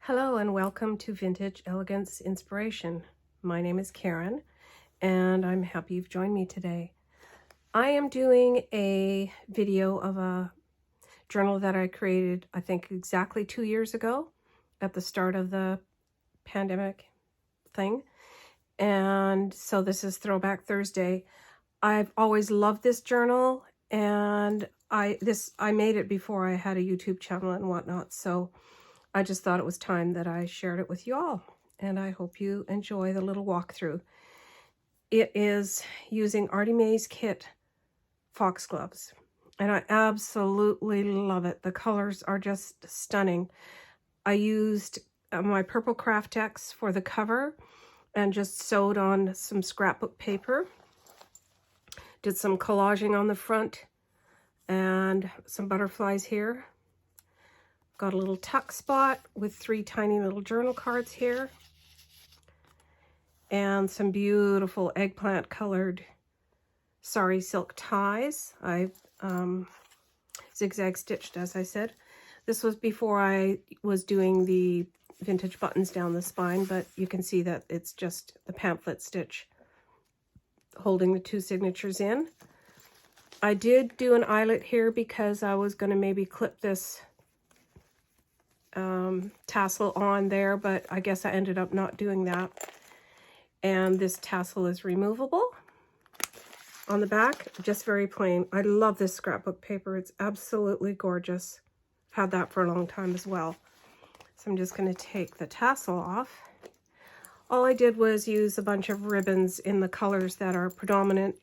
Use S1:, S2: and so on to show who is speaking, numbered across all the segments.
S1: Hello and welcome to Vintage Elegance Inspiration. My name is Karen and I'm happy you've joined me today. I am doing a video of a journal that I created, I think exactly 2 years ago at the start of the pandemic thing. And so this is Throwback Thursday. I've always loved this journal and I made it before I had a YouTube channel and whatnot. So I just thought it was time that I shared it with you all, and I hope you enjoy the little walkthrough. It is using Artymaze kit foxgloves, and I absolutely love it. The colors are just stunning. I used my purple Krafttex for the cover and just sewed on some scrapbook paper. Did some collaging on the front and some butterflies here. Got a little tuck spot with 3 tiny little journal cards here. And some beautiful eggplant colored sari silk ties. I zigzag stitched, as I said. This was before I was doing the vintage buttons down the spine, but you can see that it's just the pamphlet stitch holding the 2 signatures in. I did do an eyelet here because I was going to maybe clip this tassel on there, but I guess I ended up not doing that. And this tassel is removable on the back, just very plain. I love this scrapbook paper. It's absolutely gorgeous. I've had that for a long time as well. So I'm just going to take the tassel off. All I did was use a bunch of ribbons in the colors that are predominant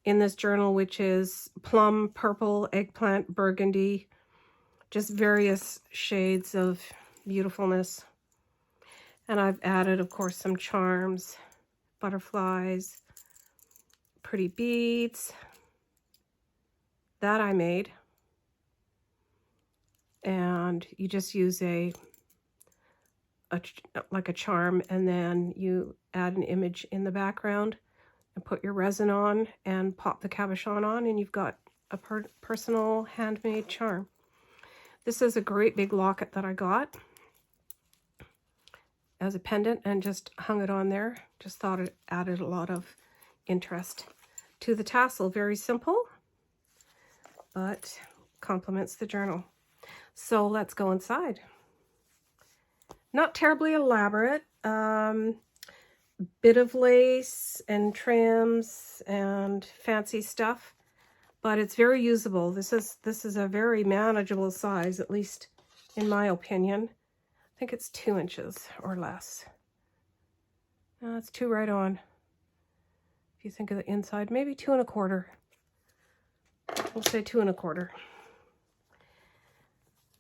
S1: in this journal, which is plum, purple, eggplant, burgundy, just various shades of beautifulness. And I've added, of course, some charms, butterflies, pretty beads that I made. And you just use like a charm, and then you add an image in the background and put your resin on and pop the cabochon on, and you've got a personal handmade charm. This is a great big locket that I got as a pendant and just hung it on there. Just thought it added a lot of interest to the tassel. Very simple, but complements the journal. So let's go inside. Not terribly elaborate. Bit of lace and trims and fancy stuff, but it's very usable. This is a very manageable size, at least in my opinion. I think it's 2 inches or less. No, it's 2 right on. If you think of the inside, maybe 2 1/4. We'll say 2 1/4.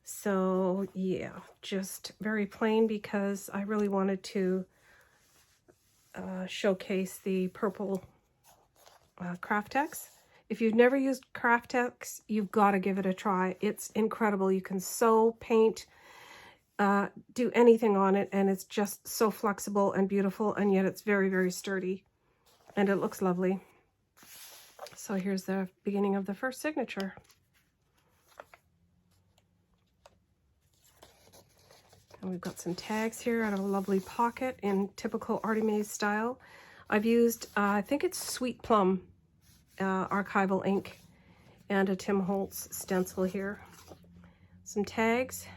S1: So yeah, just very plain because I really wanted to showcase the purple Krafttex. If you've never used Krafttex, you've got to give it a try. It's incredible. You can sew, paint, do anything on it, and it's just so flexible and beautiful, and yet it's very, very sturdy, and it looks lovely. So here's the beginning of the first signature. And we've got some tags here and a lovely pocket in typical Artymaze style. I've used, I think it's Sweet Plum archival ink and a Tim Holtz stencil here. Some tags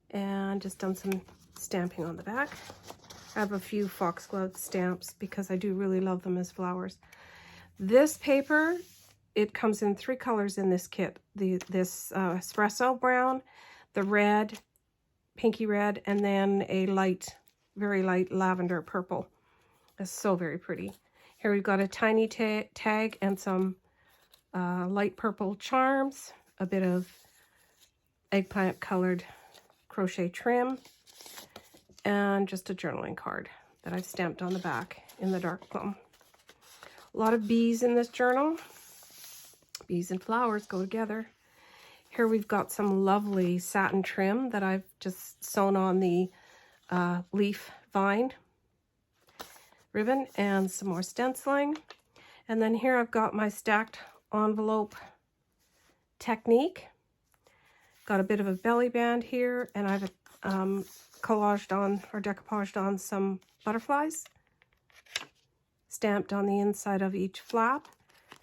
S1: and just done some stamping on the back. I have a few Foxglove stamps because I do really love them as flowers. This paper, it comes in 3 colors in this kit. This espresso brown, the red, pinky red, and then a light, very light lavender purple. It's so very pretty. Here we've got a tiny tag and some light purple charms, a bit of eggplant colored crochet trim, and just a journaling card that I've stamped on the back in the dark plum. A lot of bees in this journal. Bees and flowers go together. Here we've got some lovely satin trim that I've just sewn on the leaf vine ribbon and some more stenciling. And then here I've got my stacked envelope technique. got a bit of a belly band here, and I've collaged on or decoupaged on some butterflies stamped on the inside of each flap,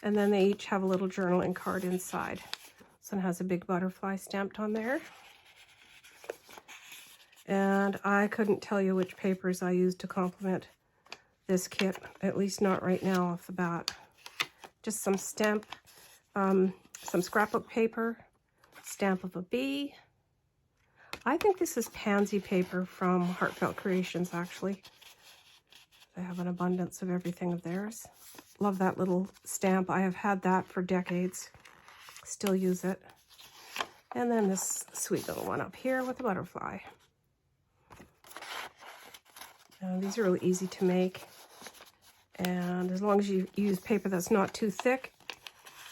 S1: and then they each have a little journaling card inside. This one has a big butterfly stamped on there. And I couldn't tell you which papers I used to complement this kit, at least not right now off the bat. Just some some scrapbook paper, stamp of a bee. I think this is pansy paper from Heartfelt Creations, actually. They have an abundance of everything of theirs. Love that little stamp. I have had that for decades. Still use it. And then this sweet little one up here with a butterfly. These are really easy to make, and as long as you use paper that's not too thick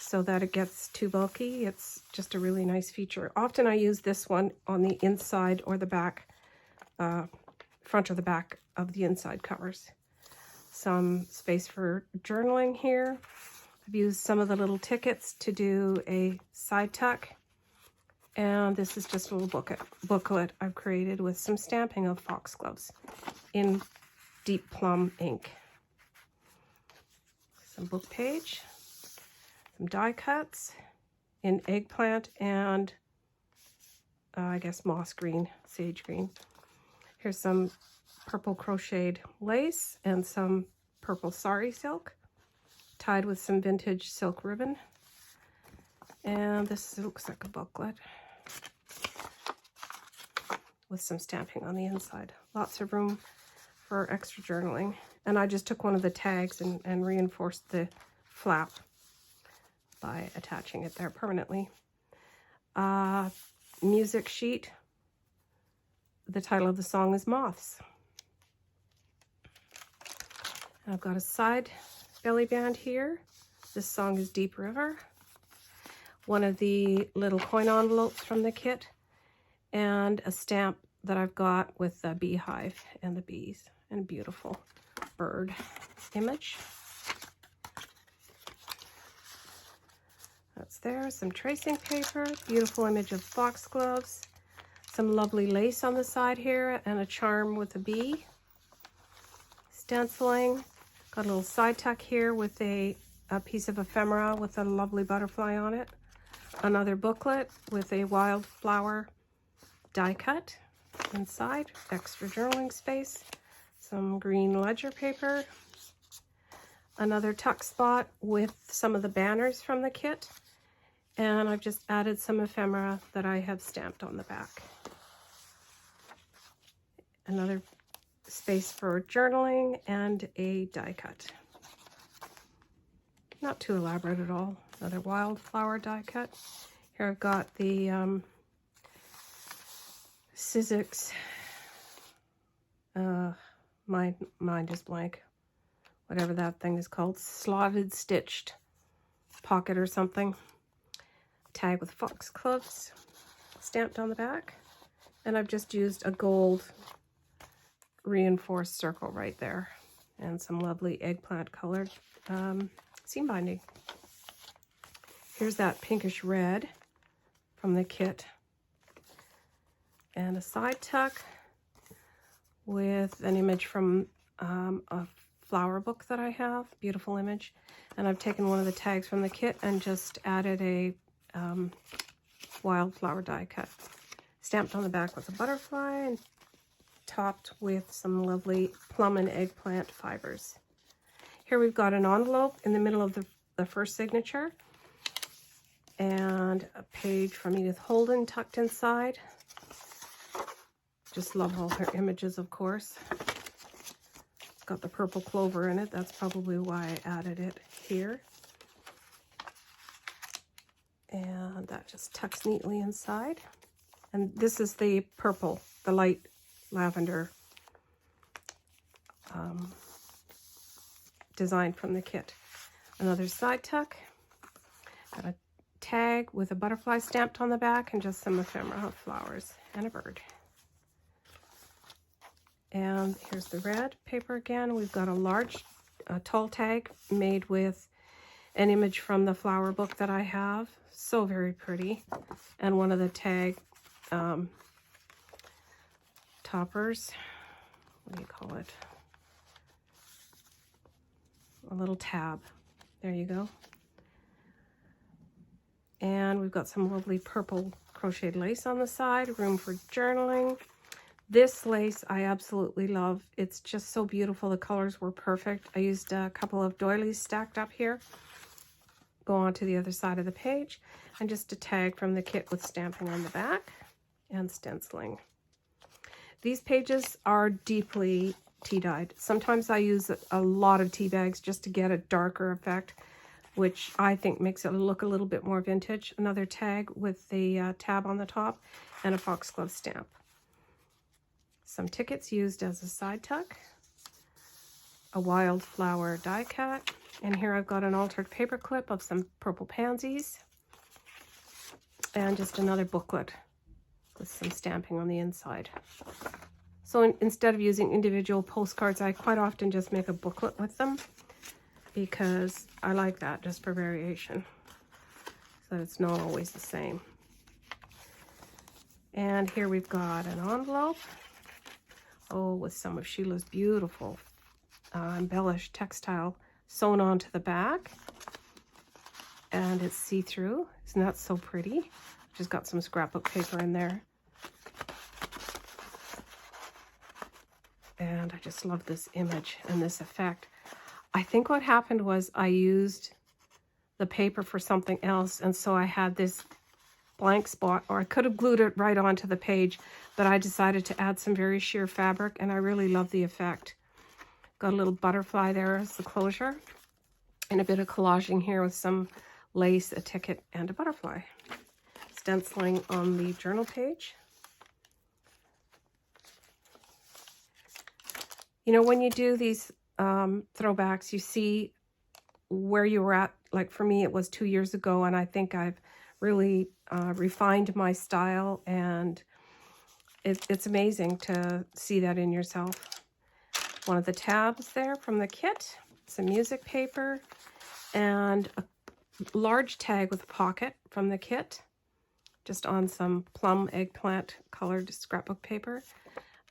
S1: so that it gets too bulky, it's just a really nice feature. Often I use this one on the inside or the back, front or the back of the inside covers. Some space for journaling here. I've used some of the little tickets to do a side tuck, and this is just a little booklet I've created with some stamping of foxgloves in deep plum ink. Some book page, some die cuts in eggplant and I guess moss green, sage green. Here's some purple crocheted lace and some purple sari silk tied with some vintage silk ribbon. And this looks like a booklet with some stamping on the inside. Lots of room for extra journaling. And I just took one of the tags and reinforced the flap by attaching it there permanently. Music sheet. The title of the song is Moths. And I've got a side belly band here. This song is Deep River. One of the little coin envelopes from the kit, and a stamp that I've got with the beehive and the bees, and a beautiful bird image. That's there. Some tracing paper, beautiful image of foxgloves, some lovely lace on the side here, and a charm with a bee. Stenciling. Got a little side tuck here with a piece of ephemera with a lovely butterfly on it. Another booklet with a wildflower die cut inside, extra journaling space, some green ledger paper, another tuck spot with some of the banners from the kit, and I've just added some ephemera that I have stamped on the back. Another space for journaling and a die cut. Not too elaborate at all. Another wildflower die cut. Here I've got the Sizzix, my mind is blank, whatever that thing is called, slotted stitched pocket or something. Tag with foxgloves stamped on the back. And I've just used a gold reinforced circle right there, and some lovely eggplant colored seam binding. Here's that pinkish red from the kit, and a side tuck with an image from a flower book that I have, beautiful image. And I've taken one of the tags from the kit and just added a wildflower die cut, stamped on the back with a butterfly and topped with some lovely plum and eggplant fibers. Here we've got an envelope in the middle of the first signature, and a page from Edith Holden tucked inside. Just love all her images, of course. It's got the purple clover in it. That's probably why I added it here. And that just tucks neatly inside. And this is the purple, the light lavender design from the kit. Another side tuck. Got a tag with a butterfly stamped on the back and just some ephemera flowers and a bird. And here's the red paper again. We've got a large, tall tag made with an image from the flower book that I have. So very pretty. And one of the tag toppers. What do you call it? A little tab. There you go. And we've got some lovely purple crocheted lace on the side, room for journaling. This lace I absolutely love. It's just so beautiful. The colors were perfect. I used a couple of doilies stacked up here. Go on to the other side of the page, and just a tag from the kit with stamping on the back and stenciling. These pages are deeply tea dyed. Sometimes I use a lot of tea bags just to get a darker effect, which I think makes it look a little bit more vintage. Another tag with the tab on the top and a foxglove stamp. Some tickets used as a side tuck, a wildflower die cut, and here I've got an altered paper clip of some purple pansies, and just another booklet with some stamping on the inside. So instead of using individual postcards, I quite often just make a booklet with them, because I like that just for variation, so it's not always the same. And here we've got an envelope, with some of Sheila's beautiful embellished textile sewn onto the back, and it's see-through. Isn't that so pretty? Just got some scrapbook paper in there, and I just love this image and this effect. I think what happened was I used the paper for something else, and so I had this blank spot, or I could have glued it right onto the page, but I decided to add some very sheer fabric, and I really love the effect. Got a little butterfly there as the closure, and a bit of collaging here with some lace, a ticket, and a butterfly. Stenciling on the journal page. You know, when you do these throwbacks, you see where you were at. Like for me, it was 2 years ago, and I think I've really refined my style, and it's amazing to see that in yourself. One of the tabs there from the kit, some music paper, and a large tag with a pocket from the kit, just on some plum eggplant colored scrapbook paper.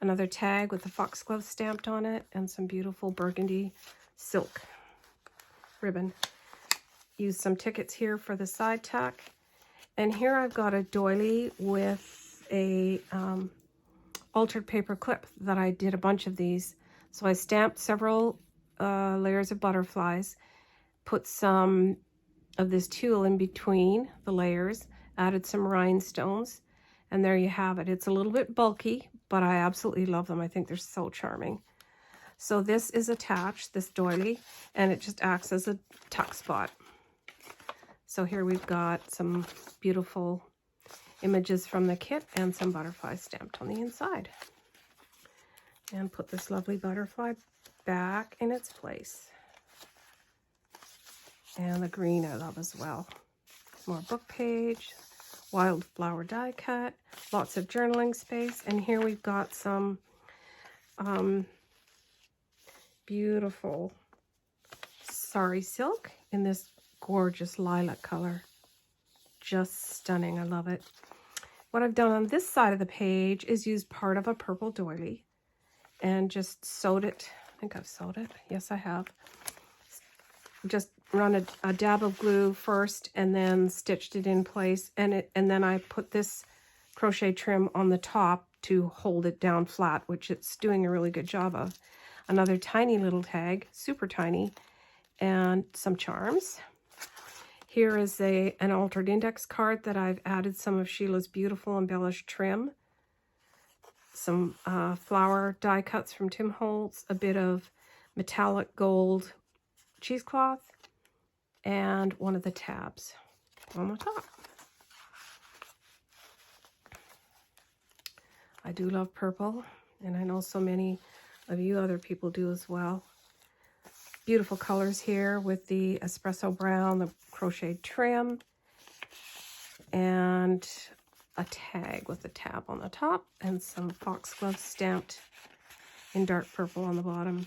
S1: Another tag with the foxglove stamped on it, and some beautiful burgundy silk ribbon. Use some tickets here for the side tuck. And here I've got a doily with a altered paper clip that I did a bunch of these. So I stamped several layers of butterflies, put some of this tulle in between the layers, added some rhinestones, and there you have it. It's a little bit bulky, but I absolutely love them. I think they're so charming. So this is attached, this doily, and it just acts as a tuck spot. So here we've got some beautiful images from the kit and some butterflies stamped on the inside. And put this lovely butterfly back in its place. And the green I love as well. More book page, wildflower die cut, lots of journaling space, and here we've got some beautiful sari silk in this gorgeous lilac color. Just stunning. I love it. What I've done on this side of the page is used part of a purple doily and just sewed it. I think I've sewed it. Yes, I have. Just run a dab of glue first and then stitched it in place, and then I put this crochet trim on the top to hold it down flat, which it's doing a really good job of. Another tiny little tag, super tiny, and some charms. Here is an altered index card that I've added some of Sheila's beautiful embellished trim, some flower die cuts from Tim Holtz, a bit of metallic gold cheesecloth, and one of the tabs on the top. I do love purple, and I know so many of you other people do as well. Beautiful colors here with the espresso brown, the crocheted trim, and a tag with a tab on the top, and some foxgloves stamped in dark purple on the bottom.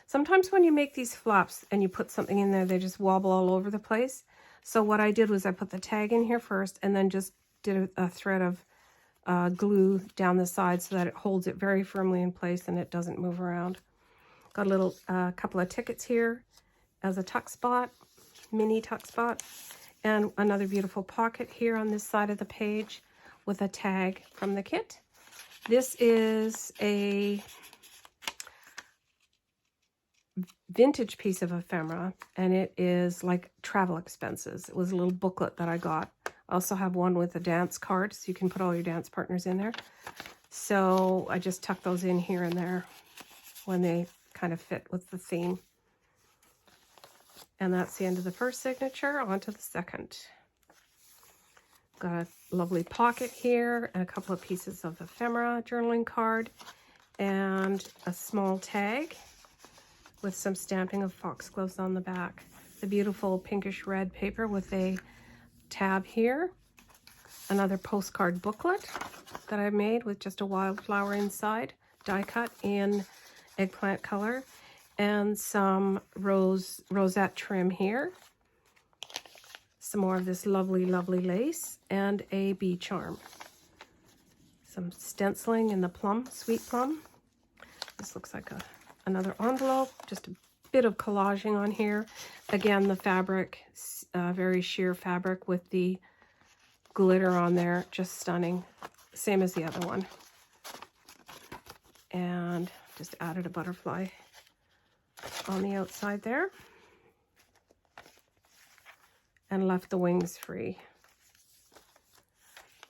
S1: Sometimes when you make these flaps and you put something in there, they just wobble all over the place. So what I did was I put the tag in here first and then just did a thread of glue down the side so that it holds it very firmly in place and it doesn't move around. Got a little couple of tickets here as a tuck spot, mini tuck spot, and another beautiful pocket here on this side of the page with a tag from the kit. This is a vintage piece of ephemera, and it is like travel expenses. It was a little booklet that I got. I also have one with a dance card, so you can put all your dance partners in there. So I just tuck those in here and there when they kind of fit with the theme. And that's the end of the first signature. On to the second. Got a lovely pocket here and a couple of pieces of ephemera journaling card and a small tag with some stamping of foxgloves on the back. The beautiful pinkish red paper with a tab here. Another postcard booklet that I made with just a wildflower inside, die cut in eggplant color, and some rosette trim here. Some more of this lovely, lovely lace and a bee charm. Some stenciling in the plum, sweet plum. This looks like another envelope, just a bit of collaging on here. Again, the fabric, very sheer fabric with the glitter on there, just stunning. Same as the other one. And just added a butterfly on the outside there. And left the wings free.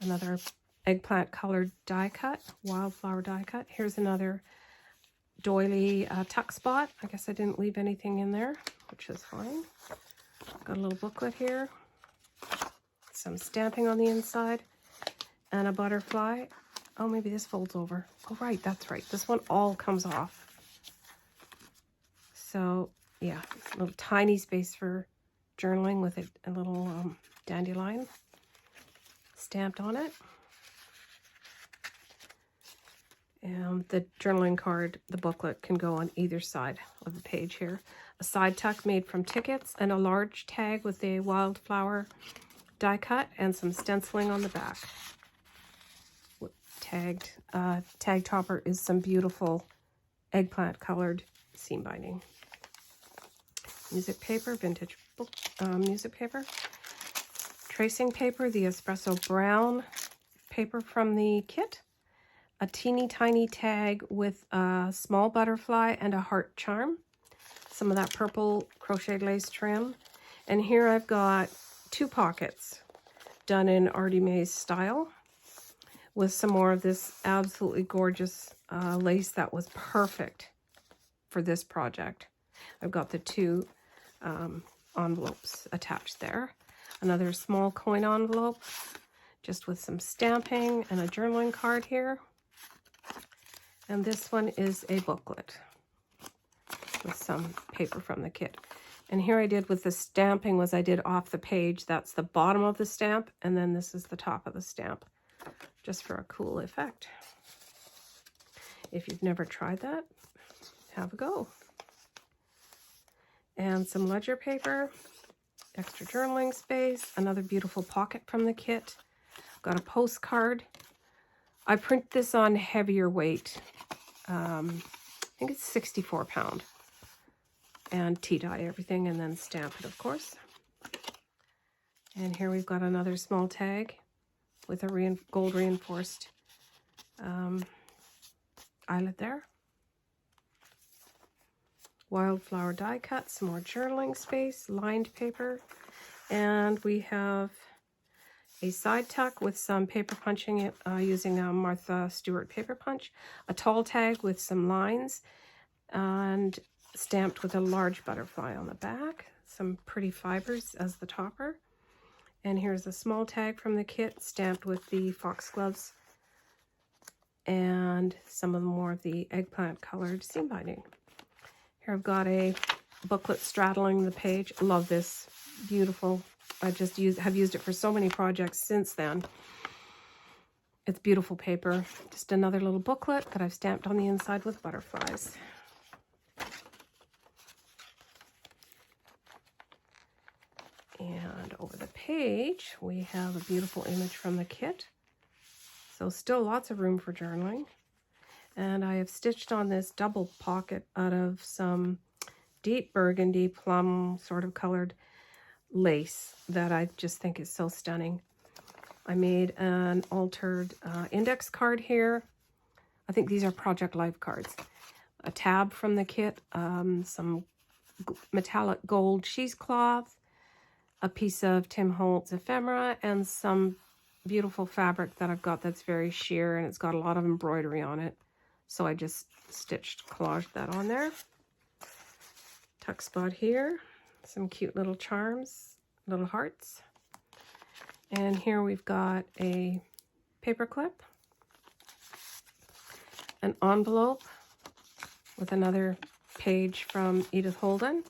S1: Another eggplant colored die cut, wildflower die cut. Here's another doily tuck spot. I guess I didn't leave anything in there, which is fine. Got a little booklet here. Some stamping on the inside. And a butterfly. Oh, maybe this folds over. Oh, right, that's right. This one all comes off. So, yeah, a little tiny space for journaling with a little dandelion stamped on it. And the journaling card, the booklet, can go on either side of the page here. A side tuck made from tickets and a large tag with a wildflower die cut and some stenciling on the back. Tagged tag topper is some beautiful eggplant colored seam binding. Music paper, vintage book music paper. Tracing paper, the espresso brown paper from the kit. A teeny tiny tag with a small butterfly and a heart charm. Some of that purple crocheted lace trim. And here I've got 2 pockets done in Artymaze style with some more of this absolutely gorgeous lace that was perfect for this project. I've got the 2 envelopes attached there. Another small coin envelope just with some stamping and a journaling card here. And this one is a booklet with some paper from the kit. And here I did with the stamping was I did off the page. That's the bottom of the stamp, and then this is the top of the stamp, just for a cool effect. If you've never tried that, have a go. And some ledger paper, extra journaling space, another beautiful pocket from the kit. Got a postcard. I print this on heavier weight. I think it's 64 pound. And tea dye everything and then stamp it, of course. And here we've got another small tag with a gold reinforced eyelet there. Wildflower die cut, some more journaling space, lined paper, and we have a side tuck with some paper punching using a Martha Stewart paper punch, a tall tag with some lines, and stamped with a large butterfly on the back, some pretty fibers as the topper. And here's a small tag from the kit stamped with the foxgloves and some of the more of the eggplant colored seam binding. Here I've got a booklet straddling the page. Love this, beautiful. I just have used it for so many projects since then. It's beautiful paper. Just another little booklet that I've stamped on the inside with butterflies. over the page, we have a beautiful image from the kit. So still lots of room for journaling. And I have stitched on this double pocket out of some deep burgundy plum sort of colored lace that I just think is so stunning. I made an altered index card here. I think these are Project Life cards. A tab from the kit, some metallic gold cheesecloth, a piece of Tim Holtz ephemera, and some beautiful fabric that I've got that's very sheer, and it's got a lot of embroidery on it. So I just collaged that on there. Tuck spot here, some cute little charms, little hearts. And here we've got a paper clip, an envelope with another page from Edith Holden,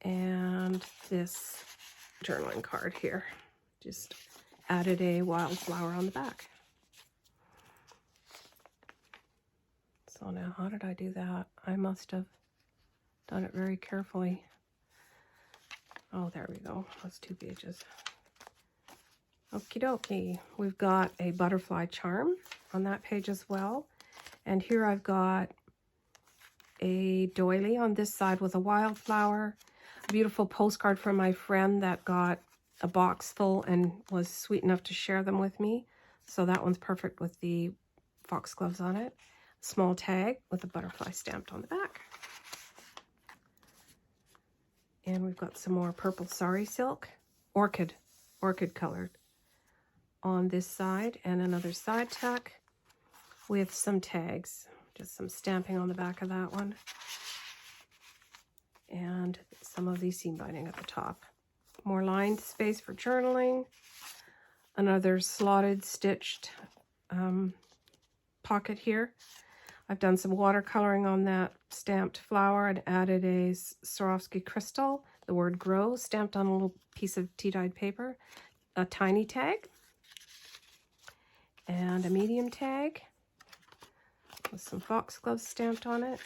S1: and this journaling card here. Just added a wildflower on the back. So now, how did I do that? I must have done it very carefully. Oh, there we go. That's 2 pages. Okie dokie. We've got a butterfly charm on that page as well. And here I've got a doily on this side with a wildflower. A beautiful postcard from my friend that got a box full and was sweet enough to share them with me. So that one's perfect with the foxgloves on it. Small tag with a butterfly stamped on the back. And we've got some more purple sari silk, orchid colored on this side, and another side tuck with some tags, just some stamping on the back of that one, and some of the seam binding at the top. More lined space for journaling, another slotted stitched pocket here. I've done some watercoloring on that stamped flower and added a Swarovski crystal, the word grow, stamped on a little piece of tea-dyed paper, a tiny tag, and a medium tag with some foxgloves stamped on it,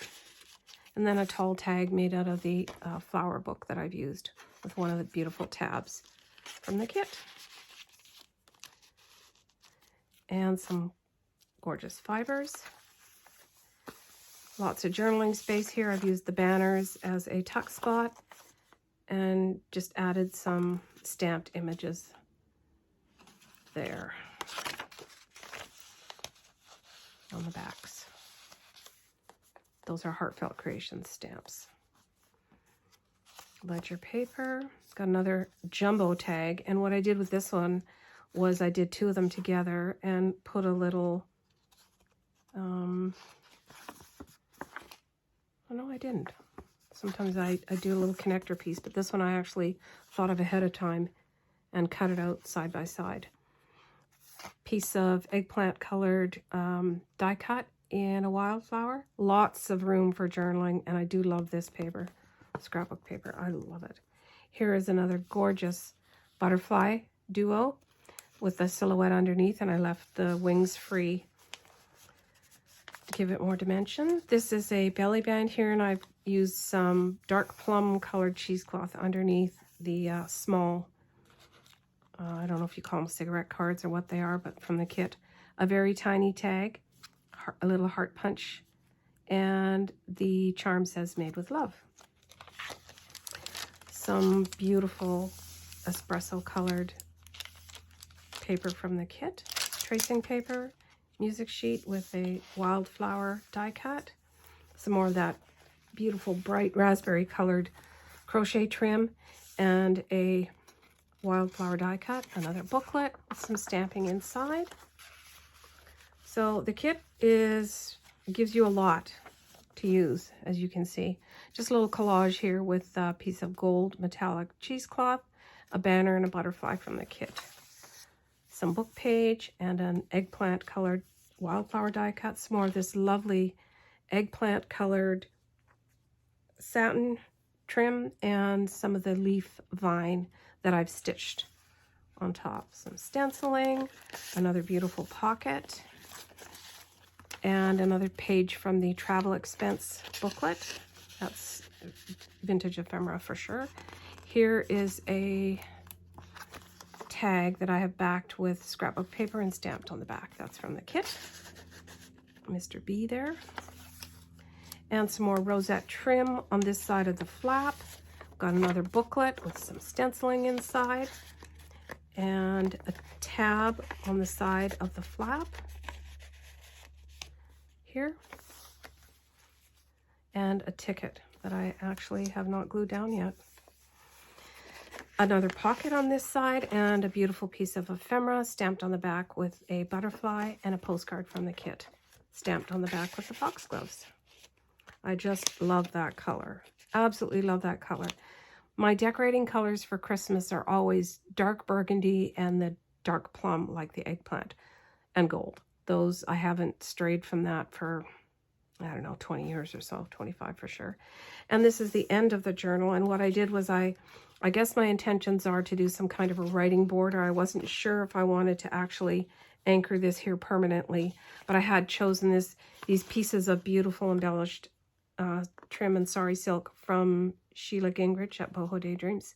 S1: and then a tall tag made out of the flower book that I've used with one of the beautiful tabs from the kit. And some gorgeous fibers. Lots of journaling space here. I've used the banners as a tuck spot and just added some stamped images there on the backs. Those are Heartfelt Creations stamps. Ledger paper. Got another jumbo tag, and what I did with this one was I did 2 of them together and put a little oh no, I didn't. Sometimes I do a little connector piece, but this one I actually thought of ahead of time and cut it out side by side. Piece of eggplant colored die cut in a wildflower. Lots of room for journaling, and I do love this paper, scrapbook paper. I love it. Here is another gorgeous butterfly duo with a silhouette underneath, and I left the wings free. Give it more dimension. This is a belly band here, and I've used some dark plum colored cheesecloth underneath the small, I don't know if you call them cigarette cards or what they are, but from the kit. A very tiny tag, a little heart punch, and the charm says made with love. Some beautiful espresso colored paper from the kit, tracing paper, music sheet with a wildflower die cut, some more of that beautiful bright raspberry colored crochet trim, and a wildflower die cut, another booklet with some stamping inside. So the kit gives you a lot to use, as you can see. Just a little collage here with a piece of gold metallic cheesecloth, a banner, and a butterfly from the kit. Some book page and an eggplant colored wildflower die cut. Some more of this lovely eggplant colored satin trim, and some of the leaf vine that I've stitched on top. Some stenciling, another beautiful pocket, and another page from the travel expense booklet. That's vintage ephemera for sure. here is a tag that I have backed with scrapbook paper and stamped on the back. That's from the kit. Mr. B there. And some more rosette trim on this side of the flap. Got another booklet with some stenciling inside. And a tab on the side of the flap. Here. And a ticket that I actually have not glued down yet. Another pocket on this side and a beautiful piece of ephemera stamped on the back with a butterfly and a postcard from the kit stamped on the back with the foxgloves. I just love that color. Absolutely love that color. My decorating colors for Christmas are always dark burgundy and the dark plum, like the eggplant, and gold. Those, I haven't strayed from that for, I don't know, 20 years or so, 25 for sure. And this is the end of the journal. And what I did was I guess my intentions are to do some kind of a writing border. I wasn't sure if I wanted to actually anchor this here permanently, but I had chosen these pieces of beautiful embellished trim and sari silk from Sheila Gingrich at Boho Daydreams.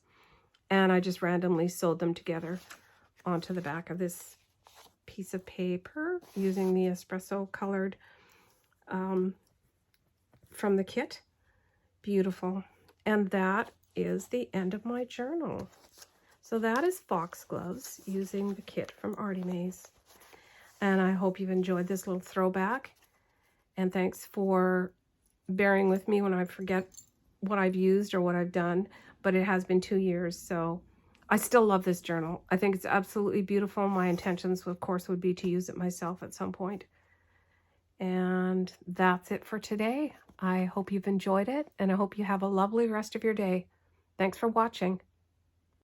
S1: And I just randomly sewed them together onto the back of this piece of paper using the espresso colored from the kit. Beautiful. And that is the end of my journal. So that is Foxgloves using the kit from Artymaze. And I hope you've enjoyed this little throwback. And thanks for bearing with me when I forget what I've used or what I've done. But it has been 2 years, so I still love this journal. I think it's absolutely beautiful. My intentions, of course, would be to use it myself at some point. And that's it for today. I hope you've enjoyed it, and I hope you have a lovely rest of your day. Thanks for watching.